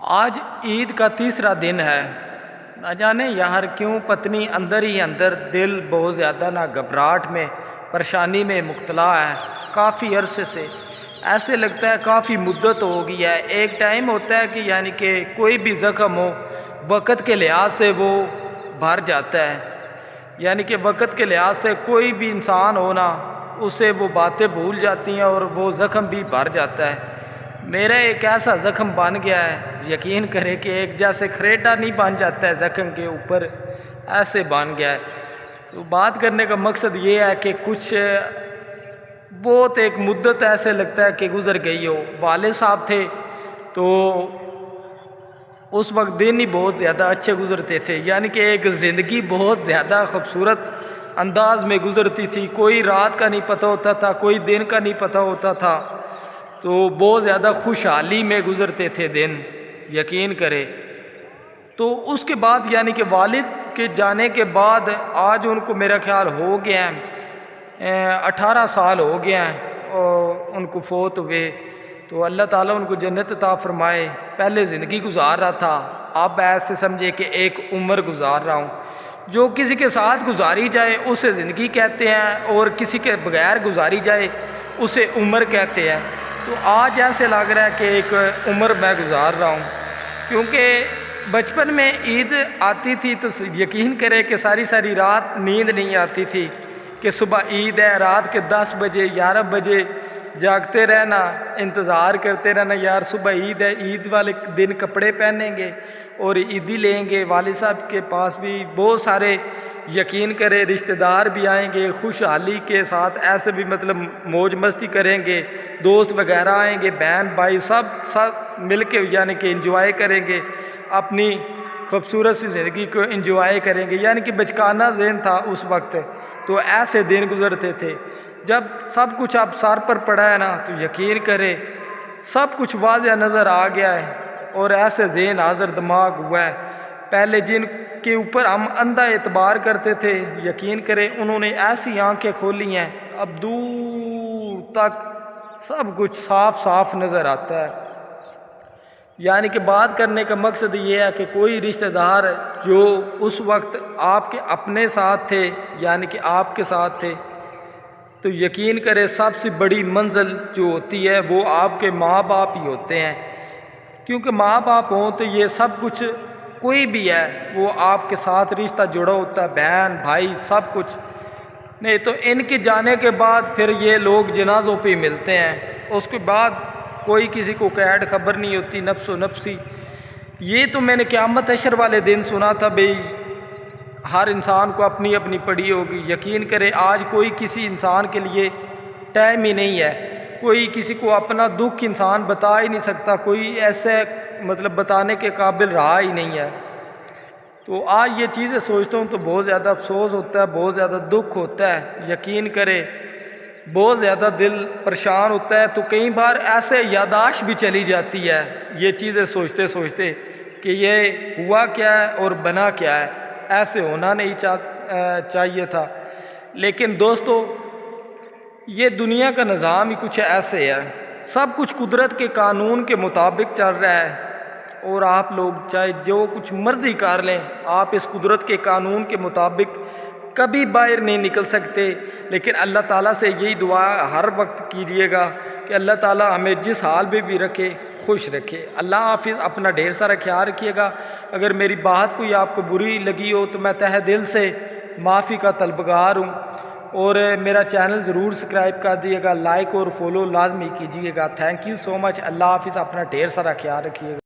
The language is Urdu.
آج عید کا تیسرا دن ہے۔ نہ جانے یار کیوں پتنی اندر ہی اندر دل بہت زیادہ نہ گھبراہٹ میں پریشانی میں مبتلا ہے کافی عرصے سے۔ ایسے لگتا ہے کافی مدت ہو گئی ہے۔ ایک ٹائم ہوتا ہے کہ کوئی بھی زخم ہو وقت کے لحاظ سے وہ بھر جاتا ہے، کہ وقت کے لحاظ سے کوئی بھی انسان ہونا اسے وہ باتیں بھول جاتی ہیں اور وہ زخم بھی بھر جاتا ہے۔ میرا ایک ایسا زخم بن گیا ہے، یقین کرے کہ ایک جیسے کھریٹا نہیں بن جاتا ہے زخم کے اوپر، ایسے بن گیا ہے۔ تو بات کرنے کا مقصد یہ ہے کہ کچھ بہت ایک مدت ایسے لگتا ہے کہ گزر گئی ہو۔ والد صاحب تھے تو اس وقت دن ہی بہت زیادہ اچھے گزرتے تھے، کہ ایک زندگی بہت زیادہ خوبصورت انداز میں گزرتی تھی۔ کوئی رات کا نہیں پتہ ہوتا تھا، کوئی دن کا نہیں پتہ ہوتا تھا، تو بہت زیادہ خوشحالی میں گزرتے تھے دن، یقین کرے۔ تو اس کے بعد کہ والد کے جانے کے بعد آج ان کو میرا خیال ہو گیا ہے 18 سال ہو گیا ہیں اور ان کو فوت ہوئے۔ تو اللہ تعالیٰ ان کو جنت عطا فرمائے۔ پہلے زندگی گزار رہا تھا، اب ایسے سمجھے کہ ایک عمر گزار رہا ہوں۔ جو کسی کے ساتھ گزاری جائے اسے زندگی کہتے ہیں، اور کسی کے بغیر گزاری جائے اسے عمر کہتے ہیں۔ تو آج ایسے لگ رہا ہے کہ ایک عمر میں گزار رہا ہوں، کیونکہ بچپن میں عید آتی تھی تو یقین کرے کہ ساری رات نیند نہیں آتی تھی کہ صبح عید ہے، رات کے 10 بجے 11 بجے جاگتے رہنا، انتظار کرتے رہنا، یار صبح عید ہے، عید والے دن کپڑے پہنیں گے اور عیدی لیں گے۔ والد صاحب کے پاس بھی بہت سارے یقین کرے رشتہ دار بھی آئیں گے، خوشحالی کے ساتھ ایسے بھی موج مستی کریں گے، دوست وغیرہ آئیں گے، بہن بھائی سب مل کے کہ انجوائے کریں گے، اپنی خوبصورت سی زندگی کو انجوائے کریں گے۔ کہ بچکانہ ذہن تھا اس وقت، تو ایسے دن گزرتے تھے۔ جب سب کچھ اب سر پر پڑا ہے نا تو یقین کرے سب کچھ واضح نظر آ گیا ہے، اور ایسے ذہن حاضر دماغ ہوا ہے۔ پہلے جن کے اوپر ہم اندھا اعتبار کرتے تھے، یقین کرے انہوں نے ایسی آنکھیں کھولی ہیں، اب دور تک سب کچھ صاف نظر آتا ہے۔ کہ بات کرنے کا مقصد یہ ہے کہ کوئی رشتہ دار جو اس وقت آپ کے اپنے ساتھ تھے، کہ آپ کے ساتھ تھے، تو یقین کرے سب سے بڑی منزل جو ہوتی ہے وہ آپ کے ماں باپ ہی ہوتے ہیں، کیونکہ ماں باپ ہوں تو یہ سب کچھ کوئی بھی ہے وہ آپ کے ساتھ رشتہ جڑا ہوتا ہے، بہن بھائی سب کچھ۔ نہیں تو ان کے جانے کے بعد پھر یہ لوگ جنازوں پہ ملتے ہیں، اس کے بعد کوئی کسی کو قید خبر نہیں ہوتی، نفس و نفسی۔ یہ تو میں نے قیامت حشر والے دن سنا تھا بھئی ہر انسان کو اپنی اپنی پڑی ہوگی۔ یقین کرے آج کوئی کسی انسان کے لیے ٹائم ہی نہیں ہے، کوئی کسی کو اپنا دکھ انسان بتا ہی نہیں سکتا، کوئی ایسے بتانے کے قابل رہا ہی نہیں ہے۔ تو آج یہ چیزیں سوچتا ہوں تو بہت زیادہ افسوس ہوتا ہے، بہت زیادہ دکھ ہوتا ہے، یقین کرے بہت زیادہ دل پریشان ہوتا ہے۔ تو کئی بار ایسے یادداشت بھی چلی جاتی ہے یہ چیزیں سوچتے کہ یہ ہوا کیا ہے اور بنا کیا ہے، ایسے ہونا نہیں چاہیے تھا۔ لیکن دوستو یہ دنیا کا نظام ہی کچھ ایسے ہے، سب کچھ قدرت کے قانون کے مطابق چل رہا ہے، اور آپ لوگ چاہے جو کچھ مرضی کر لیں، آپ اس قدرت کے قانون کے مطابق کبھی باہر نہیں نکل سکتے۔ لیکن اللہ تعالیٰ سے یہی دعا ہر وقت کیجئے گا کہ اللہ تعالیٰ ہمیں جس حال میں بھی رکھے خوش رکھے۔ اللہ حافظ، اپنا ڈھیر سارا خیال رکھیے گا۔ اگر میری بات کوئی آپ کو بری لگی ہو تو میں تہہ دل سے معافی کا طلبگار ہوں، اور میرا چینل ضرور سبسکرائب کر دیجیے گا، لائک اور فالو لازمی کیجیے گا۔ تھینک یو سو مچ۔ اللہ حافظ، اپنا ڈھیر سارا خیال رکھیے گا۔